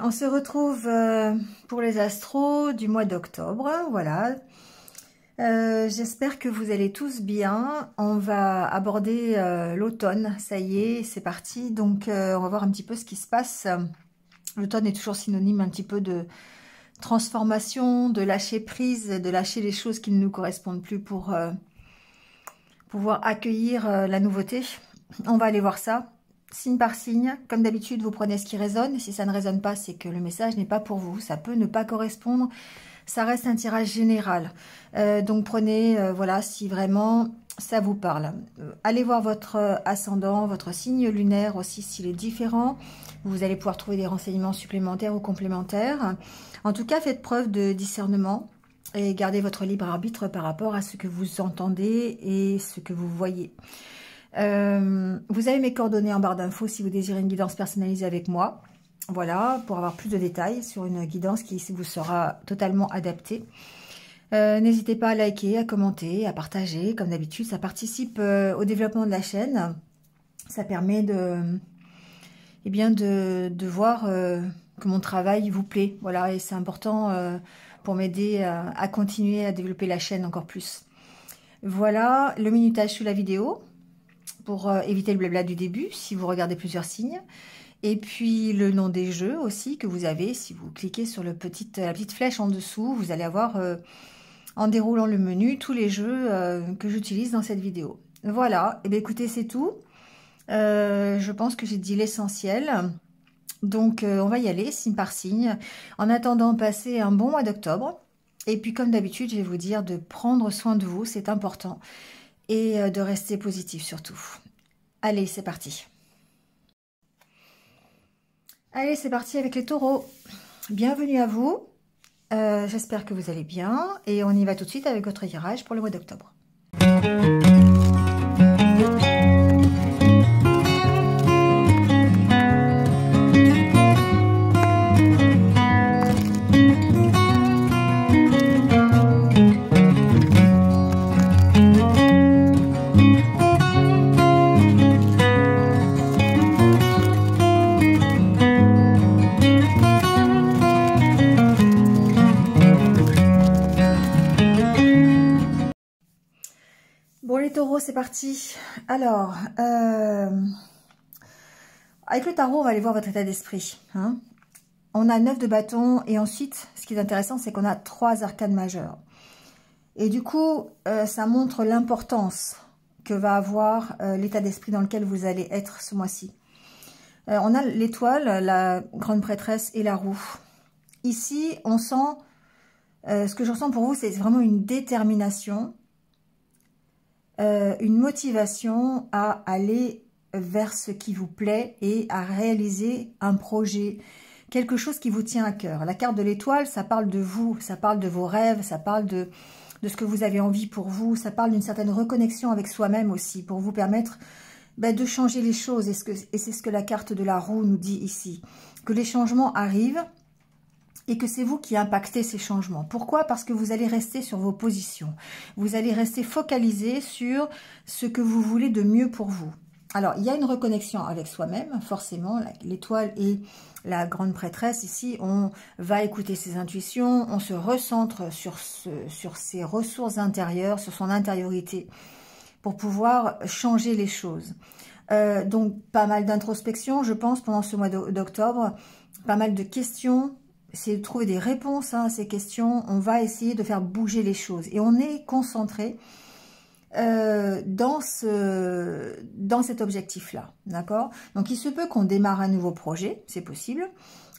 on se retrouve pour les astros du mois d'octobre, voilà. J'espère que vous allez tous bien. On va aborder l'automne, ça y est, c'est parti. Donc on va voir un petit peu ce qui se passe. L'automne est toujours synonyme un petit peu de transformation, de lâcher prise, de lâcher les choses qui ne nous correspondent plus pour pouvoir accueillir la nouveauté. On va aller voir ça. Signe par signe, comme d'habitude, vous prenez ce qui résonne. Si ça ne résonne pas, c'est que le message n'est pas pour vous. Ça peut ne pas correspondre. Ça reste un tirage général. Donc prenez, voilà, si vraiment ça vous parle. Allez voir votre ascendant, votre signe lunaire aussi, s'il est différent. Vous allez pouvoir trouver des renseignements supplémentaires ou complémentaires. En tout cas, faites preuve de discernement et gardez votre libre arbitre par rapport à ce que vous entendez et ce que vous voyez. Vous avez mes coordonnées en barre d'infos si vous désirez une guidance personnalisée avec moi. Voilà, pour avoir plus de détails sur une guidance qui vous sera totalement adaptée. N'hésitez pas à liker, à commenter, à partager. Comme d'habitude, ça participe au développement de la chaîne. Ça permet de voir que mon travail vous plaît. Voilà, et c'est important pour m'aider à continuer à développer la chaîne encore plus. Voilà, le minutage sous la vidéo pour éviter le blabla du début si vous regardez plusieurs signes. Et puis le nom des jeux aussi que vous avez. Si vous cliquez sur la petite flèche en dessous, vous allez avoir en déroulant le menu tous les jeux que j'utilise dans cette vidéo. Voilà, et bien écoutez, c'est tout. Je pense que j'ai dit l'essentiel. Donc on va y aller signe par signe. En attendant, passez un bon mois d'octobre. Et puis comme d'habitude, je vais vous dire de prendre soin de vous, c'est important. Et de rester positif surtout. Allez, c'est parti. Allez, c'est parti avec les taureaux. Bienvenue à vous. J'espère que vous allez bien. Et on y va tout de suite avec votre tirage pour le mois d'octobre. Bon les taureaux, c'est parti. Alors, avec le tarot, on va aller voir votre état d'esprit. Hein. On a 9 de bâton et ensuite, ce qui est intéressant, c'est qu'on a 3 arcanes majeures. Et du coup, ça montre l'importance que va avoir l'état d'esprit dans lequel vous allez être ce mois-ci. On a l'étoile, la grande prêtresse et la roue. Ici, on sent, ce que je ressens pour vous, c'est vraiment une détermination. Une motivation à aller vers ce qui vous plaît et à réaliser un projet, quelque chose qui vous tient à cœur. La carte de l'étoile, ça parle de vous, ça parle de vos rêves, ça parle de ce que vous avez envie pour vous, ça parle d'une certaine reconnexion avec soi-même aussi, pour vous permettre de changer les choses. Et c'est ce que la carte de la roue nous dit ici, que les changements arrivent, et que c'est vous qui impactez ces changements. Pourquoi? Parce que vous allez rester sur vos positions. Vous allez rester focalisé sur ce que vous voulez de mieux pour vous. Alors, il y a une reconnexion avec soi-même, forcément. L'étoile et la grande prêtresse, ici, on va écouter ses intuitions, on se recentre sur ses ressources intérieures, sur son intériorité, pour pouvoir changer les choses. Donc, pas mal d'introspection, je pense, pendant ce mois d'octobre. Pas mal de questions. C'est de trouver des réponses à ces questions. On va essayer de faire bouger les choses. Et on est concentré dans cet objectif-là. D'accord? Donc, il se peut qu'on démarre un nouveau projet. C'est possible.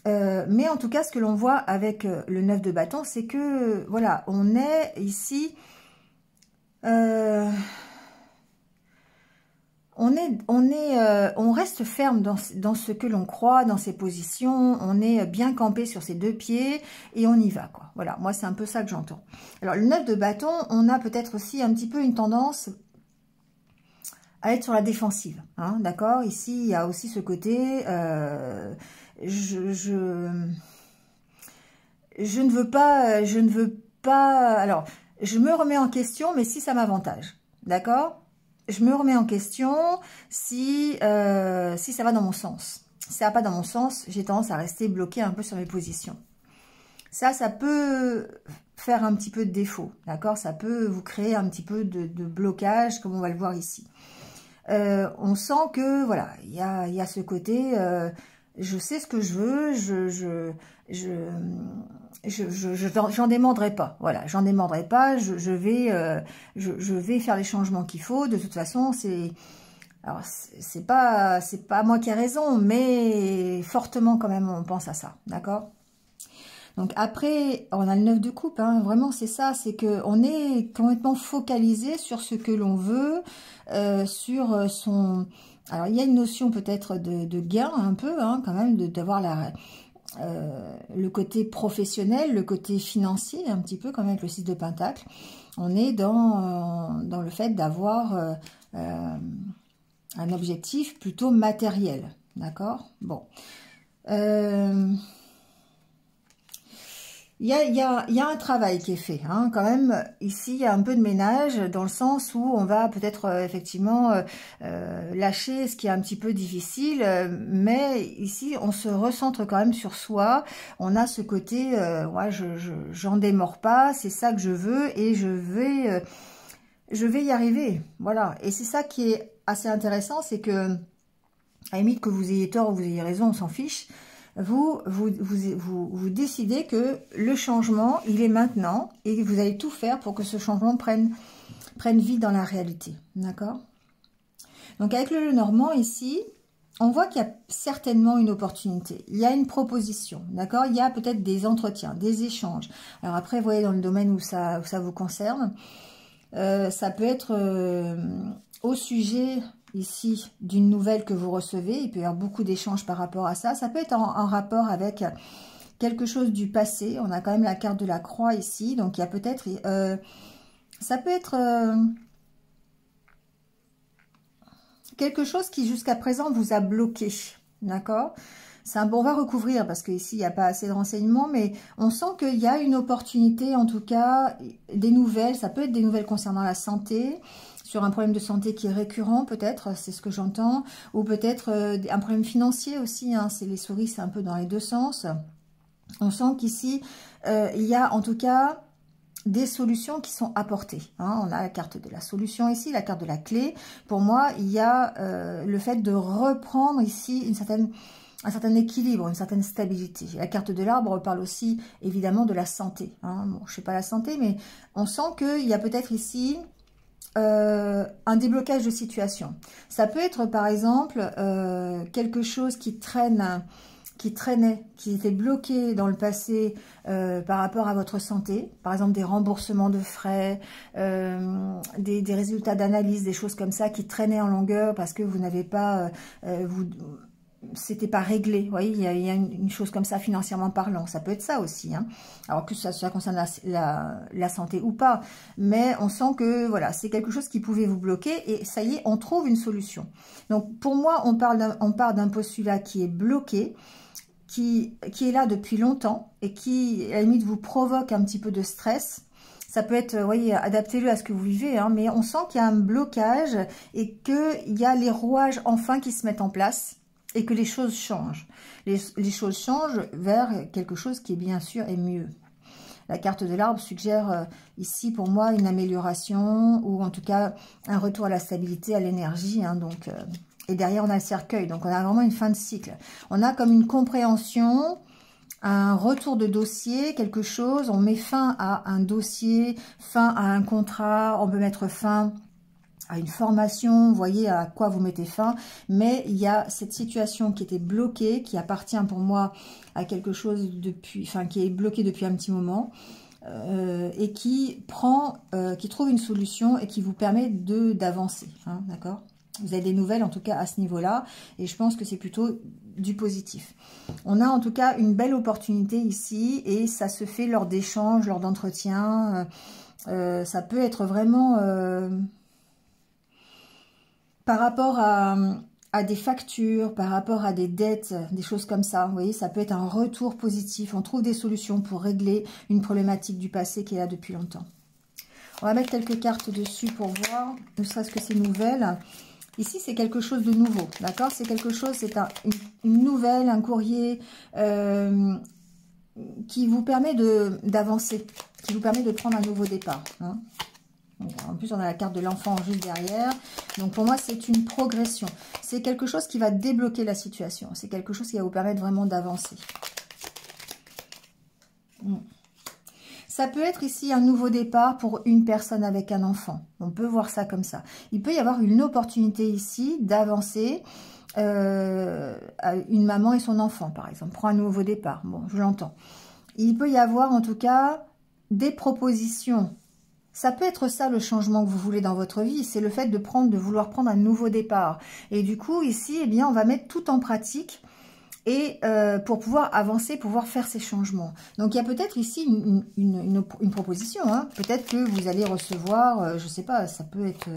Mais en tout cas, ce que l'on voit avec le 9 de bâton, c'est que, voilà, on est ici... on reste ferme dans ce que l'on croit, dans ses positions, on est bien campé sur ses 2 pieds et on y va, quoi. Voilà, moi c'est un peu ça que j'entends. Alors le 9 de bâton, on a peut-être aussi un petit peu une tendance à être sur la défensive, hein, d'accord? Ici, il y a aussi ce côté, je ne veux pas, alors, je me remets en question, mais si ça m'avantage, d'accord? Je me remets en question si ça va dans mon sens. si ça va pas dans mon sens, j'ai tendance à rester bloqué un peu sur mes positions. Ça peut faire un petit peu de défaut, d'accord? Ça peut vous créer un petit peu de blocage, comme on va le voir ici. On sent que, voilà, il y a ce côté, je sais ce que je veux, j'en démordrai pas, voilà, j'en démordrai pas, je vais faire les changements qu'il faut, de toute façon, alors, c'est pas moi qui ai raison, mais fortement quand même, on pense à ça, d'accord? Donc après, on a le 9 de coupe, hein, vraiment c'est ça, c'est qu'on est complètement focalisé sur ce que l'on veut, sur son... Alors il y a une notion peut-être de gain un peu, hein, quand même, d'avoir le côté professionnel, le côté financier, un petit peu comme avec le 6 de Pentacle. On est dans le fait d'avoir un objectif plutôt matériel, d'accord? Bon. Il y a un travail qui est fait, hein, quand même. Ici, il y a un peu de ménage dans le sens où on va peut-être effectivement lâcher ce qui est un petit peu difficile, mais ici, on se recentre quand même sur soi. On a ce côté, ouais, j'en démords pas, c'est ça que je veux et je vais y arriver. Voilà. Et c'est ça qui est assez intéressant, c'est que, à la limite que vous ayez tort ou vous ayez raison, on s'en fiche. Vous décidez que le changement, il est maintenant et vous allez tout faire pour que ce changement prenne vie dans la réalité. D'accord? Donc, avec le Normand ici, on voit qu'il y a certainement une opportunité. Il y a une proposition. D'accord? Il y a peut-être des entretiens, des échanges. Alors après, vous voyez, dans le domaine où ça vous concerne, ça peut être au sujet... ici, d'une nouvelle que vous recevez, il peut y avoir beaucoup d'échanges par rapport à ça. Ça peut être en rapport avec quelque chose du passé. On a quand même la carte de la croix ici. Donc, il y a peut-être... ça peut être quelque chose qui, jusqu'à présent, vous a bloqué. D'accord? On va recouvrir parce qu'ici, il n'y a pas assez de renseignements, mais on sent qu'il y a une opportunité, en tout cas, des nouvelles. Ça peut être des nouvelles concernant la santé, sur un problème de santé qui est récurrent, peut-être, c'est ce que j'entends, ou peut-être un problème financier aussi, hein, c'est les souris, c'est un peu dans les deux sens. On sent qu'ici, il y a en tout cas des solutions qui sont apportées. Hein. On a la carte de la solution ici, la carte de la clé. Pour moi, il y a le fait de reprendre ici un certain équilibre, une certaine stabilité. La carte de l'arbre parle aussi, évidemment, de la santé. Hein. Bon, je ne sais pas la santé, mais on sent qu'il y a peut-être ici... un déblocage de situation. Ça peut être par exemple quelque chose qui traînait, qui était bloqué dans le passé par rapport à votre santé, par exemple des remboursements de frais, des résultats d'analyse, des choses comme ça qui traînaient en longueur parce que vous n'avez pas... c'était pas réglé, vous voyez, il y a une chose comme ça financièrement parlant, ça peut être ça aussi, hein. Alors que ça concerne la santé ou pas, mais on sent que voilà, c'est quelque chose qui pouvait vous bloquer et ça y est, on trouve une solution. Donc pour moi, on part d'un postulat qui est bloqué, qui est là depuis longtemps et qui, à la limite, vous provoque un petit peu de stress. Ça peut être, vous voyez, adaptez-le à ce que vous vivez, hein, mais on sent qu'il y a un blocage et qu'il y a les rouages enfin qui se mettent en place. Et que les choses changent. Les choses changent vers quelque chose qui, bien sûr, est mieux. La carte de l'arbre suggère ici, pour moi, une amélioration ou en tout cas un retour à la stabilité, à l'énergie. Hein, donc, et derrière, on a le cercueil. Donc, on a vraiment une fin de cycle. On a comme une compréhension, un retour de dossier, quelque chose. On met fin à un dossier, fin à un contrat. On peut mettre fin... à une formation, vous voyez à quoi vous mettez fin, mais il y a cette situation qui était bloquée, qui appartient pour moi à quelque chose depuis, enfin qui est bloqué depuis un petit moment, et qui trouve une solution et qui vous permet d'avancer, hein, d'accord? Vous avez des nouvelles en tout cas à ce niveau-là, et je pense que c'est plutôt du positif. On a en tout cas une belle opportunité ici, et ça se fait lors d'échanges, lors d'entretiens, ça peut être vraiment... par rapport à des factures, par rapport à des dettes, des choses comme ça, vous voyez, ça peut être un retour positif. On trouve des solutions pour régler une problématique du passé qui est là depuis longtemps. On va mettre quelques cartes dessus pour voir, ne serait-ce que ces nouvelles. Ici, c'est quelque chose de nouveau, d'accord? C'est quelque chose, c'est une nouvelle, un courrier qui vous permet d'avancer, qui vous permet de prendre un nouveau départ. Hein. En plus, on a la carte de l'enfant juste derrière. Donc, pour moi, c'est une progression. C'est quelque chose qui va débloquer la situation. C'est quelque chose qui va vous permettre vraiment d'avancer. Ça peut être ici un nouveau départ pour une personne avec un enfant. On peut voir ça comme ça. Il peut y avoir une opportunité ici d'avancer. Une maman et son enfant, par exemple, prend un nouveau départ. Bon, je l'entends. Il peut y avoir en tout cas des propositions. Ça peut être ça le changement que vous voulez dans votre vie, c'est le fait de vouloir prendre un nouveau départ. Et du coup, ici, eh bien, on va mettre tout en pratique et pour pouvoir avancer, pouvoir faire ces changements. Donc, il y a peut-être ici une proposition. Hein. Peut-être que vous allez recevoir, je ne sais pas, ça peut être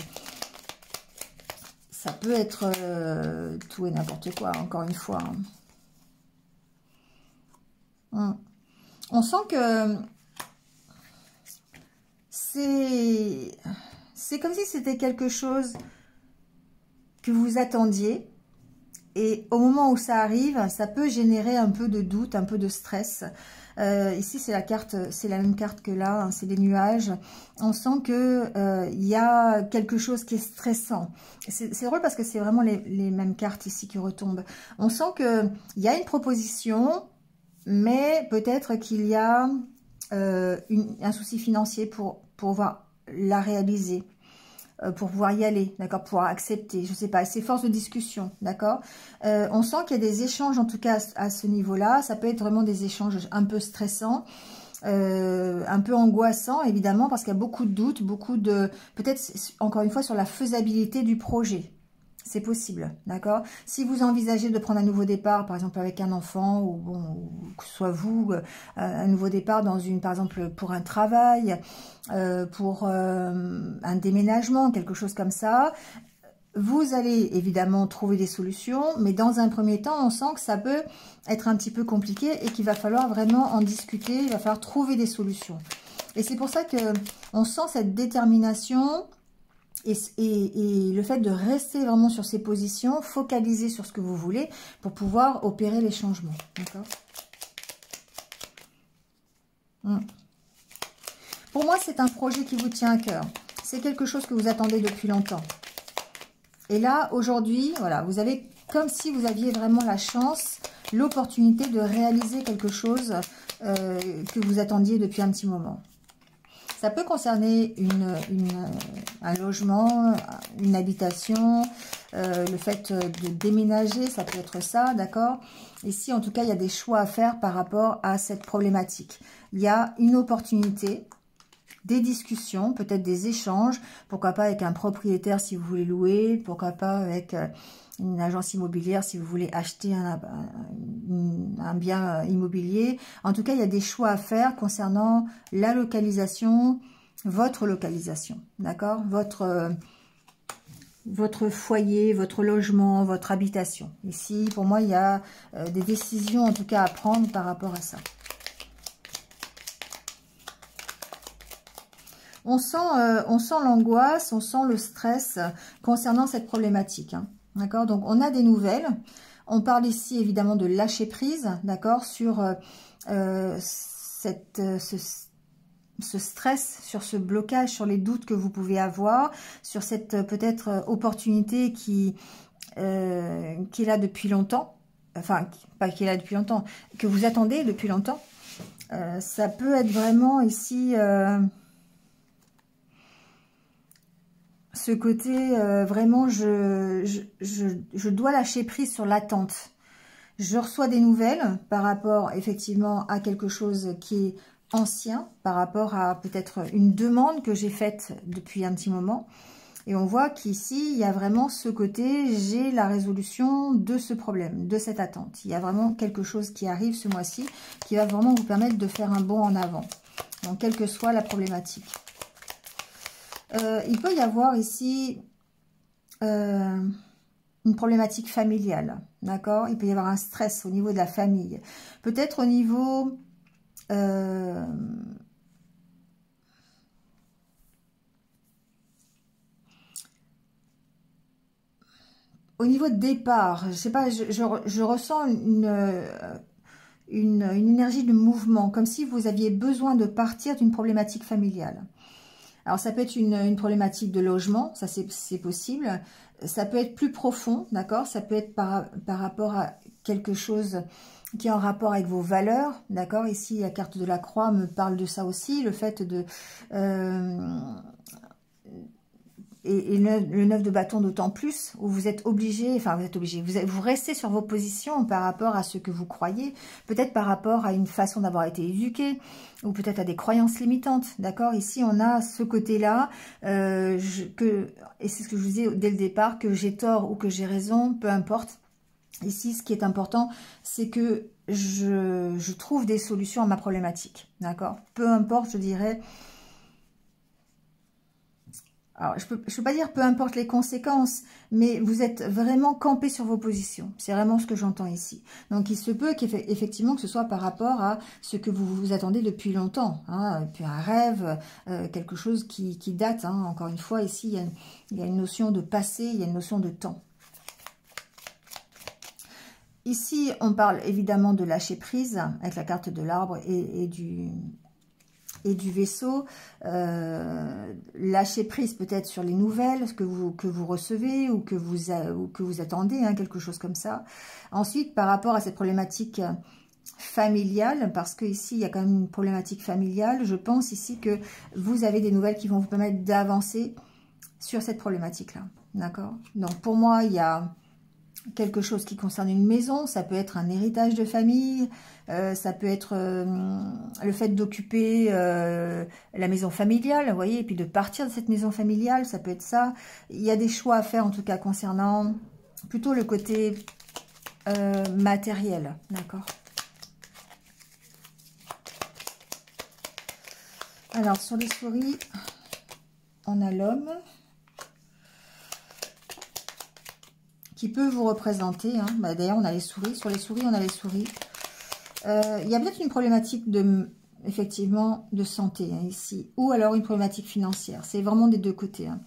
tout et n'importe quoi, encore une fois. Hein. On sent que c'est comme si c'était quelque chose que vous attendiez. Et au moment où ça arrive, ça peut générer un peu de doute, un peu de stress. Ici, c'est la même carte que là, hein, c'est les nuages. On sent que y a quelque chose qui est stressant. C'est drôle parce que c'est vraiment les mêmes cartes ici qui retombent. On sent que il y a une proposition, mais peut-être qu'il y a un souci financier pour pouvoir la réaliser. Pour pouvoir y aller, d'accord, pour pouvoir accepter, je sais pas, c'est force de discussion, d'accord. On sent qu'il y a des échanges, en tout cas à ce niveau-là, ça peut être vraiment des échanges un peu stressants, un peu angoissants, évidemment, parce qu'il y a beaucoup de doutes, peut-être, encore une fois, sur la faisabilité du projet. C'est possible, d'accord. Si vous envisagez de prendre un nouveau départ, par exemple avec un enfant, ou que ce soit vous, un nouveau départ par exemple pour un travail, pour un déménagement, quelque chose comme ça, vous allez évidemment trouver des solutions, mais dans un premier temps, on sent que ça peut être un petit peu compliqué et qu'il va falloir vraiment en discuter, il va falloir trouver des solutions. Et c'est pour ça que on sent cette détermination. Et le fait de rester vraiment sur ces positions, focaliser sur ce que vous voulez pour pouvoir opérer les changements. D'accord ? Pour moi, c'est un projet qui vous tient à cœur. C'est quelque chose que vous attendez depuis longtemps. Et là, aujourd'hui, voilà, vous avez comme si vous aviez vraiment la chance, l'opportunité de réaliser quelque chose que vous attendiez depuis un petit moment. Ça peut concerner un logement, une habitation, le fait de déménager, ça peut être ça, d'accord? Ici, en tout cas, il y a des choix à faire par rapport à cette problématique. Il y a une opportunité, des discussions, peut-être des échanges, pourquoi pas avec un propriétaire si vous voulez louer, pourquoi pas avec une agence immobilière si vous voulez acheter un bien immobilier. En tout cas, il y a des choix à faire concernant la localisation, votre localisation, d'accord, votre foyer, votre logement, votre habitation. Ici, pour moi, il y a des décisions en tout cas à prendre par rapport à ça. On sent l'angoisse, on sent le stress concernant cette problématique. Hein. D'accord? Donc, on a des nouvelles. On parle ici, évidemment, de lâcher prise, d'accord, sur ce stress, sur ce blocage, sur les doutes que vous pouvez avoir, sur cette peut-être opportunité qui est là depuis longtemps. Enfin, pas qui est là depuis longtemps, que vous attendez depuis longtemps. Ça peut être vraiment ici... ce côté, vraiment, je dois lâcher prise sur l'attente. Je reçois des nouvelles par rapport, effectivement, à quelque chose qui est ancien, par rapport à peut-être une demande que j'ai faite depuis un petit moment. Et on voit qu'ici, il y a vraiment ce côté, j'ai la résolution de ce problème, de cette attente. Il y a vraiment quelque chose qui arrive ce mois-ci, qui va vraiment vous permettre de faire un bond en avant. Donc, quelle que soit la problématique. Il peut y avoir ici une problématique familiale, d'accord? Il peut y avoir un stress au niveau de la famille. Peut-être au niveau... au niveau de départ, je sais pas, je ressens une énergie de mouvement, comme si vous aviez besoin de partir d'une problématique familiale. Alors ça peut être une problématique de logement, ça c'est possible. Ça peut être plus profond, d'accord? Ça peut être par rapport à quelque chose qui est en rapport avec vos valeurs, d'accord? Ici, la carte de la croix me parle de ça aussi, le fait de... et le 9 de bâton d'autant plus, où vous êtes obligé, enfin vous êtes obligé, vous restez sur vos positions par rapport à ce que vous croyez, peut-être par rapport à une façon d'avoir été éduqué, ou peut-être à des croyances limitantes, d'accord? Ici, on a ce côté-là, et c'est ce que je vous disais dès le départ, que j'ai tort ou que j'ai raison, peu importe. Ici, ce qui est important, c'est que je trouve des solutions à ma problématique, d'accord? Peu importe, je dirais... Alors, je peux pas dire peu importe les conséquences, mais vous êtes vraiment campé sur vos positions. C'est vraiment ce que j'entends ici. Donc, il se peut qu'effectivement que ce soit par rapport à ce que vous vous attendez depuis longtemps, hein, depuis un rêve, quelque chose qui date. Hein. Encore une fois, ici, il y a une notion de passé, il y a une notion de temps. Ici, on parle évidemment de lâcher prise avec la carte de l'arbre et du vaisseau, lâcher prise peut-être sur les nouvelles que vous recevez ou que vous attendez, hein, quelque chose comme ça. Ensuite, par rapport à cette problématique familiale, parce que ici il y a quand même une problématique familiale, je pense ici que vous avez des nouvelles qui vont vous permettre d'avancer sur cette problématique-là, d'accord? Donc pour moi, il y a quelque chose qui concerne une maison, ça peut être un héritage de famille, ça peut être le fait d'occuper la maison familiale, vous voyez, et puis de partir de cette maison familiale, ça peut être ça. Il y a des choix à faire en tout cas concernant plutôt le côté matériel, d'accord? Alors sur les souris, on a l'homme qui peut vous représenter. Hein. Bah, d'ailleurs, on a les souris. Sur les souris, on a les souris. Il y a peut-être une problématique effectivement, de santé hein, ici. Ou alors une problématique financière. C'est vraiment des deux côtés. Hein.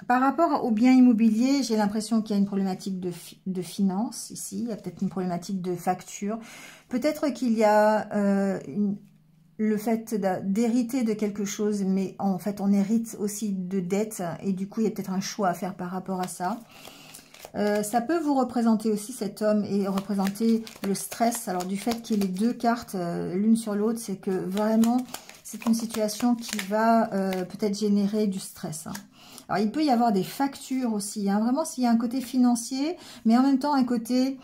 Par rapport aux biens immobiliers, j'ai l'impression qu'il y a une problématique de finance ici. Il y a peut-être une problématique de facture. Peut-être qu'il y a le fait d'hériter de quelque chose, mais en fait, on hérite aussi de dettes. Et du coup, il y a peut-être un choix à faire par rapport à ça. Ça peut vous représenter aussi, cet homme, et représenter le stress. Alors, du fait qu'il y ait les deux cartes l'une sur l'autre, c'est que vraiment, c'est une situation qui va peut-être générer du stress. Hein. Alors, il peut y avoir des factures aussi. Hein. Vraiment, s'il y a un côté financier, mais en même temps, un côté...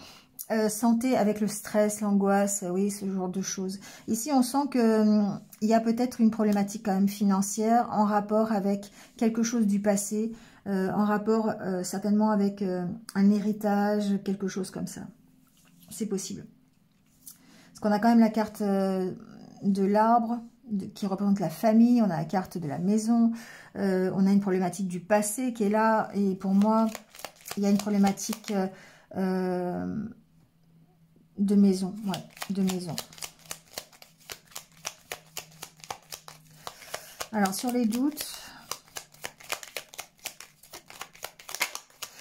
santé avec le stress, l'angoisse, oui, ce genre de choses. Ici, on sent que il y a peut-être une problématique quand même financière en rapport avec quelque chose du passé, en rapport certainement avec un héritage, quelque chose comme ça. C'est possible. Parce qu'on a quand même la carte de l'arbre qui représente la famille, on a la carte de la maison, on a une problématique du passé qui est là, et pour moi, il y a une problématique... de maison, ouais, de maison. Alors, sur les doutes,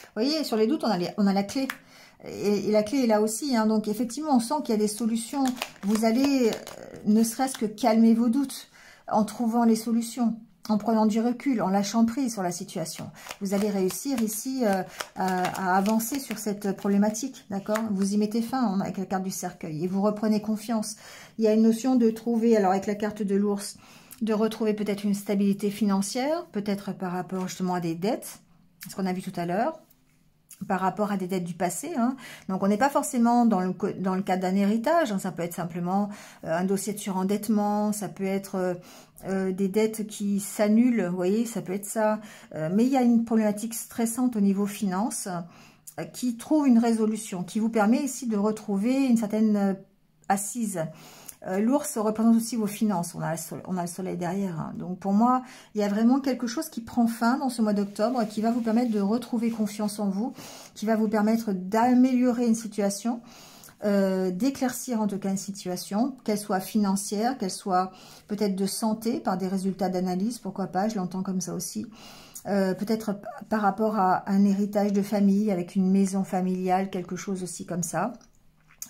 vous voyez, sur les doutes, on a la clé. Et la clé est là aussi. Hein, donc, effectivement, on sent qu'il y a des solutions. Vous allez, ne serait-ce que calmer vos doutes en trouvant les solutions. En prenant du recul, en lâchant prise sur la situation. Vous allez réussir ici à avancer sur cette problématique, d'accord? Vous y mettez fin avec la carte du cercueil et vous reprenez confiance. Il y a une notion de trouver, alors avec la carte de l'ours, de retrouver peut-être une stabilité financière, peut-être par rapport justement à des dettes, ce qu'on a vu tout à l'heure, par rapport à des dettes du passé. Hein. Donc, on n'est pas forcément dans le cadre d'un héritage. Hein. Ça peut être simplement un dossier de surendettement. Ça peut être des dettes qui s'annulent. Vous voyez, ça peut être ça. Mais il y a une problématique stressante au niveau finance qui trouve une résolution, qui vous permet ici de retrouver une certaine assise. L'ours représente aussi vos finances. On a le soleil derrière. Hein. Donc, pour moi, il y a vraiment quelque chose qui prend fin dans ce mois d'octobre, qui va vous permettre de retrouver confiance en vous, qui va vous permettre d'améliorer une situation. d'éclaircir en tout cas une situation, qu'elle soit financière, qu'elle soit peut-être de santé, par des résultats d'analyse, pourquoi pas, je l'entends comme ça aussi. Peut-être par rapport à un héritage de famille, avec une maison familiale, quelque chose aussi comme ça.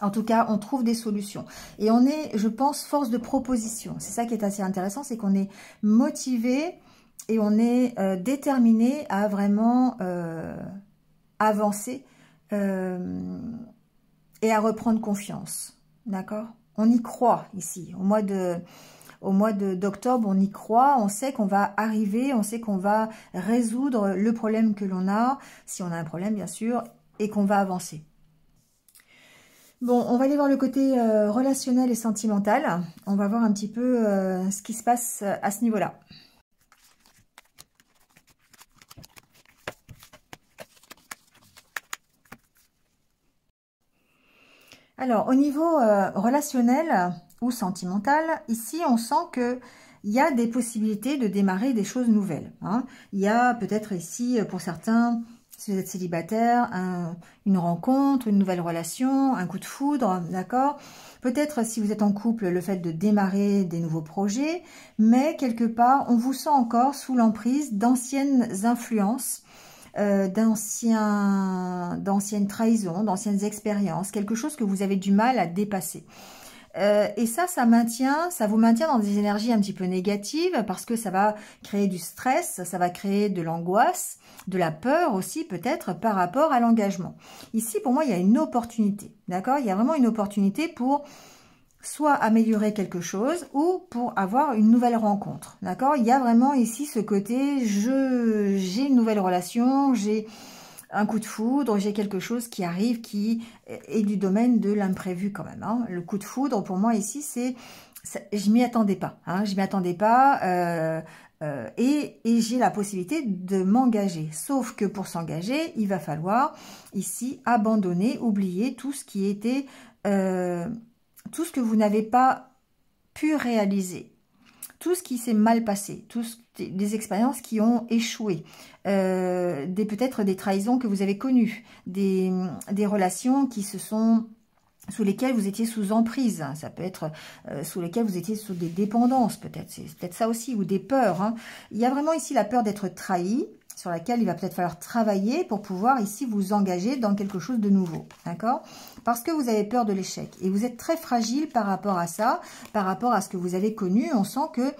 En tout cas, on trouve des solutions. Et on est, je pense, force de proposition. C'est ça qui est assez intéressant, c'est qu'on est motivé et on est déterminé à vraiment avancer et à reprendre confiance. D'accord? On y croit ici. Au mois d'octobre, on y croit, on sait qu'on va arriver, on sait qu'on va résoudre le problème que l'on a, si on a un problème bien sûr, et qu'on va avancer. Bon, on va aller voir le côté relationnel et sentimental. On va voir un petit peu ce qui se passe à ce niveau-là. Alors, au niveau relationnel ou sentimental, ici, on sent que il y a des possibilités de démarrer des choses nouvelles. Hein. Il y a peut-être ici, pour certains, si vous êtes célibataire, une rencontre, une nouvelle relation, un coup de foudre, d'accord? Peut-être si vous êtes en couple, le fait de démarrer des nouveaux projets, mais quelque part, on vous sent encore sous l'emprise d'anciennes influences, d'anciennes trahisons, d'anciennes expériences, quelque chose que vous avez du mal à dépasser. Et ça vous maintient dans des énergies un petit peu négatives parce que ça va créer du stress, ça va créer de l'angoisse, de la peur aussi peut-être par rapport à l'engagement. Ici, pour moi, il y a une opportunité, d'accord? Il y a vraiment une opportunité pour soit améliorer quelque chose ou pour avoir une nouvelle rencontre, d'accord? Il y a vraiment ici ce côté, j'ai une nouvelle relation, j'ai un coup de foudre, j'ai quelque chose qui arrive qui est du domaine de l'imprévu quand même. Hein. Le coup de foudre, pour moi ici, je m'y attendais pas. Hein, je m'y attendais pas et j'ai la possibilité de m'engager. Sauf que pour s'engager, il va falloir ici abandonner, oublier tout ce qui était, tout ce que vous n'avez pas pu réaliser. Tout ce qui s'est mal passé, des expériences qui ont échoué, peut-être des trahisons que vous avez connues, des relations qui sous lesquelles vous étiez sous emprise, ça peut être sous lesquelles vous étiez sous des dépendances, peut-être, c'est peut-être ça aussi, ou des peurs. Hein. Il y a vraiment ici la peur d'être trahi, sur laquelle il va peut-être falloir travailler pour pouvoir ici vous engager dans quelque chose de nouveau, d'accord? Parce que vous avez peur de l'échec et vous êtes très fragile par rapport à ça, par rapport à ce que vous avez connu. On sent que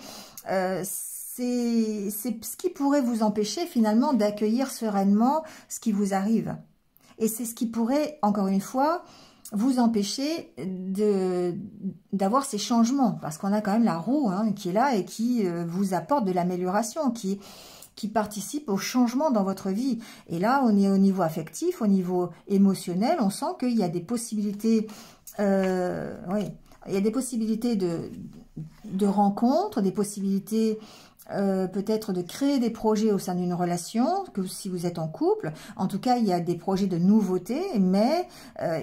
c'est ce qui pourrait vous empêcher finalement d'accueillir sereinement ce qui vous arrive. Et c'est ce qui pourrait, encore une fois, vous empêcher d'avoir ces changements. Parce qu'on a quand même la roue hein, qui est là et qui vous apporte de l'amélioration, qui participe au changement dans votre vie. Et là, on est au niveau affectif, au niveau émotionnel, on sent qu'il y a des possibilités, oui, il y a des possibilités de rencontres, des possibilités peut-être de créer des projets au sein d'une relation, que si vous êtes en couple. En tout cas, il y a des projets de nouveautés, mais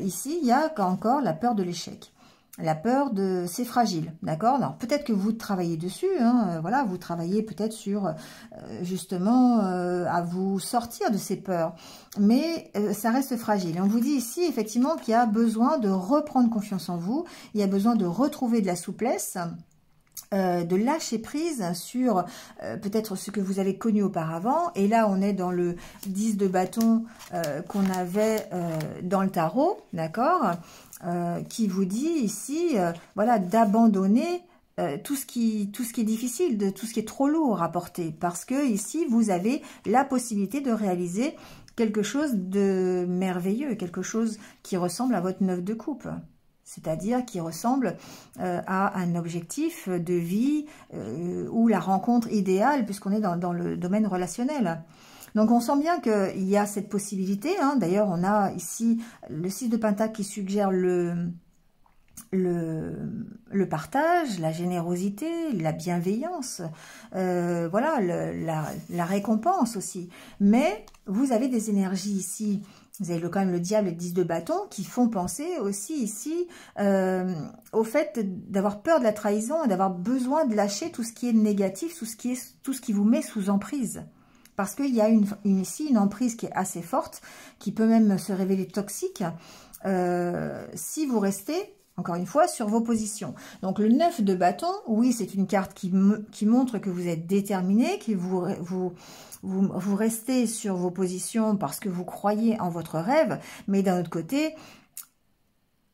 ici, il y a encore la peur de l'échec. La peur de... c'est fragile, d'accord? Alors, peut-être que vous travaillez dessus, hein, voilà, vous travaillez peut-être sur, justement, à vous sortir de ces peurs. Mais ça reste fragile. Et on vous dit ici, effectivement, qu'il y a besoin de reprendre confiance en vous. Il y a besoin de retrouver de la souplesse, de lâcher prise sur peut-être ce que vous avez connu auparavant. Et là, on est dans le 10 de bâton qu'on avait dans le tarot, d'accord, qui vous dit ici, voilà, d'abandonner tout ce qui est difficile, tout ce qui est trop lourd à porter. Parce que ici, vous avez la possibilité de réaliser quelque chose de merveilleux, quelque chose qui ressemble à votre 9 de coupe. C'est-à-dire qui ressemble à un objectif de vie ou la rencontre idéale, puisqu'on est dans le domaine relationnel. Donc, on sent bien qu'il y a cette possibilité. Hein. D'ailleurs, on a ici le 6 de Pentacle qui suggère le partage, la générosité, la bienveillance, voilà, la récompense aussi. Mais vous avez des énergies ici. Vous avez quand même le diable et le 10 de bâton qui font penser aussi ici au fait d'avoir peur de la trahison et d'avoir besoin de lâcher tout ce qui est négatif, tout ce qui vous met sous emprise. Parce qu'il y a ici une emprise qui est assez forte, qui peut même se révéler toxique. si vous restez, encore une fois, sur vos positions. Donc le 9 de bâton, oui, c'est une carte qui montre que vous êtes déterminé, que vous restez sur vos positions parce que vous croyez en votre rêve, mais d'un autre côté,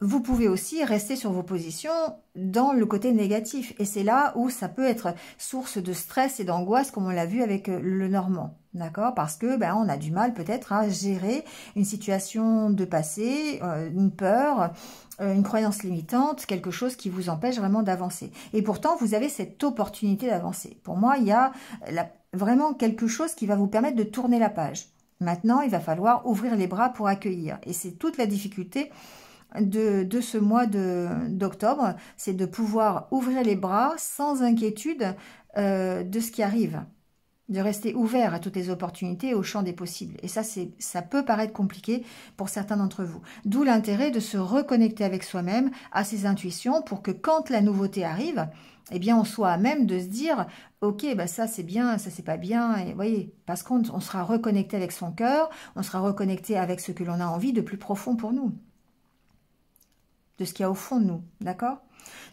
vous pouvez aussi rester sur vos positions dans le côté négatif. Et c'est là où ça peut être source de stress et d'angoisse, comme on l'a vu avec le Normand. D'accord? Parce que on a du mal peut-être à gérer une situation de passé, une peur, une croyance limitante, quelque chose qui vous empêche vraiment d'avancer. Et pourtant, vous avez cette opportunité d'avancer. Pour moi, il y a vraiment quelque chose qui va vous permettre de tourner la page. Maintenant, il va falloir ouvrir les bras pour accueillir. Et c'est toute la difficulté de ce mois d'octobre, c'est de pouvoir ouvrir les bras sans inquiétude de ce qui arrive, de rester ouvert à toutes les opportunités, au champ des possibles. Et ça peut paraître compliqué pour certains d'entre vous. D'où l'intérêt de se reconnecter avec soi-même, à ses intuitions, pour que quand la nouveauté arrive, eh bien, on soit à même de se dire, ok, ça c'est bien, ça c'est pas bien, et voyez, parce qu'on sera reconnecté avec son cœur, on sera reconnecté avec ce que l'on a envie de plus profond pour nous, de ce qu'il y a au fond de nous, d'accord?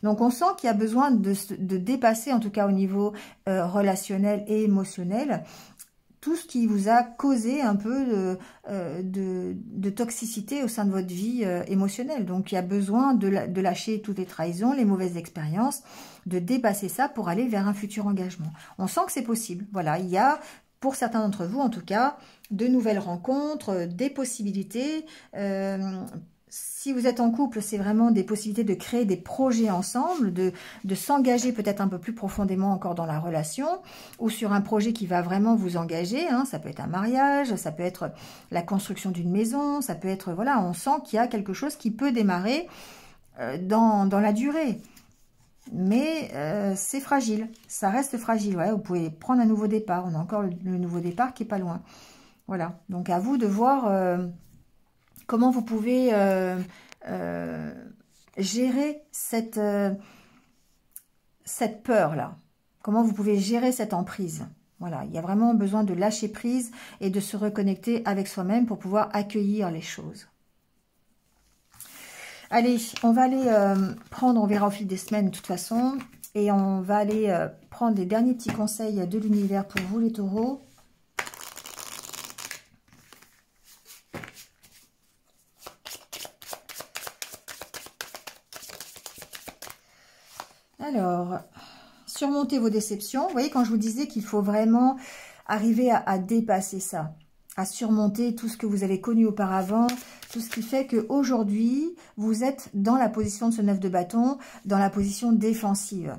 Donc on sent qu'il y a besoin de dépasser, en tout cas au niveau relationnel et émotionnel, tout ce qui vous a causé un peu de toxicité au sein de votre vie émotionnelle. Donc il y a besoin de lâcher toutes les trahisons, les mauvaises expériences, de dépasser ça pour aller vers un futur engagement. On sent que c'est possible. Voilà, il y a, pour certains d'entre vous en tout cas, de nouvelles rencontres, des possibilités. Si vous êtes en couple, c'est vraiment des possibilités de créer des projets ensemble, de s'engager peut-être un peu plus profondément encore dans la relation, ou sur un projet qui va vraiment vous engager. Ça peut être un mariage, ça peut être la construction d'une maison, ça peut être, voilà, on sent qu'il y a quelque chose qui peut démarrer dans la durée. Mais c'est fragile, ça reste fragile. Ouais, vous pouvez prendre un nouveau départ, on a encore le nouveau départ qui est pas loin. Voilà, donc à vous de voir... comment vous pouvez gérer cette peur-là? Comment vous pouvez gérer cette emprise? Voilà, il y a vraiment besoin de lâcher prise et de se reconnecter avec soi-même pour pouvoir accueillir les choses. Allez, on va aller prendre, on verra au fil des semaines de toute façon, et on va aller prendre les derniers petits conseils de l'univers pour vous les taureaux. Alors, surmonter vos déceptions. Vous voyez, quand je vous disais qu'il faut vraiment arriver à dépasser ça, à surmonter tout ce que vous avez connu auparavant, tout ce qui fait qu'aujourd'hui, vous êtes dans la position de ce 9 de bâton, dans la position défensive.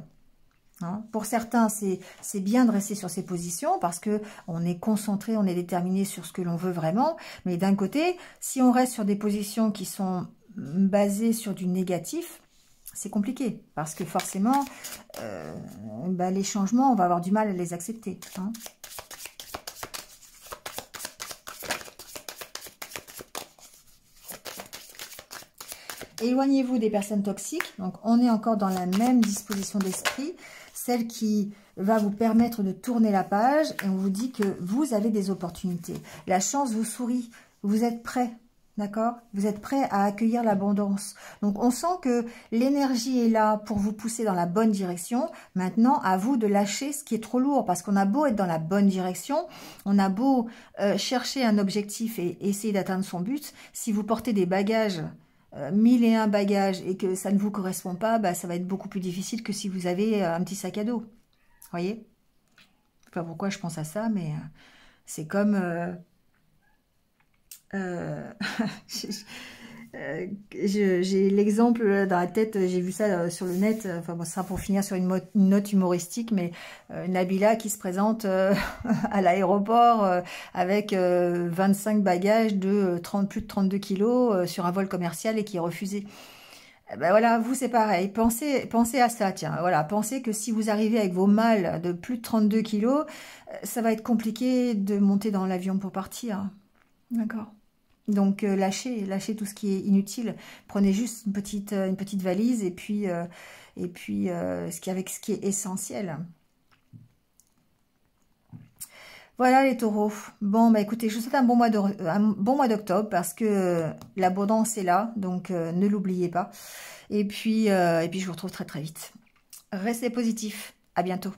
Pour certains, c'est bien de rester sur ces positions parce que on est concentré, on est déterminé sur ce que l'on veut vraiment. Mais d'un côté, si on reste sur des positions qui sont basées sur du négatif, c'est compliqué parce que forcément, les changements, on va avoir du mal à les accepter. Éloignez-vous des personnes toxiques. Donc, on est encore dans la même disposition d'esprit, celle qui va vous permettre de tourner la page et on vous dit que vous avez des opportunités. La chance vous sourit, vous êtes prêts. D'accord? Vous êtes prêt à accueillir l'abondance. Donc, on sent que l'énergie est là pour vous pousser dans la bonne direction. Maintenant, à vous de lâcher ce qui est trop lourd. Parce qu'on a beau être dans la bonne direction, on a beau chercher un objectif et essayer d'atteindre son but. Si vous portez des bagages, 1001 bagages, et que ça ne vous correspond pas, ça va être beaucoup plus difficile que si vous avez un petit sac à dos. Vous voyez? Je sais pas pourquoi je pense à ça, mais c'est comme... j'ai l'exemple dans la tête, j'ai vu ça sur le net, enfin bon, ça sera pour finir sur une note humoristique, mais Nabila qui se présente à l'aéroport avec 25 bagages de plus de 32 kilos sur un vol commercial et qui est refusé. Voilà, vous c'est pareil, pensez à ça, tiens, voilà, pensez que si vous arrivez avec vos malles de plus de 32 kilos, ça va être compliqué de monter dans l'avion pour partir, d'accord? Donc lâchez tout ce qui est inutile. Prenez juste une petite valise et puis avec ce qui est essentiel. Voilà les taureaux. Bon, bah écoutez, je vous souhaite un bon mois d'octobre parce que l'abondance est là, donc ne l'oubliez pas. Et puis je vous retrouve très très vite. Restez positifs. À bientôt.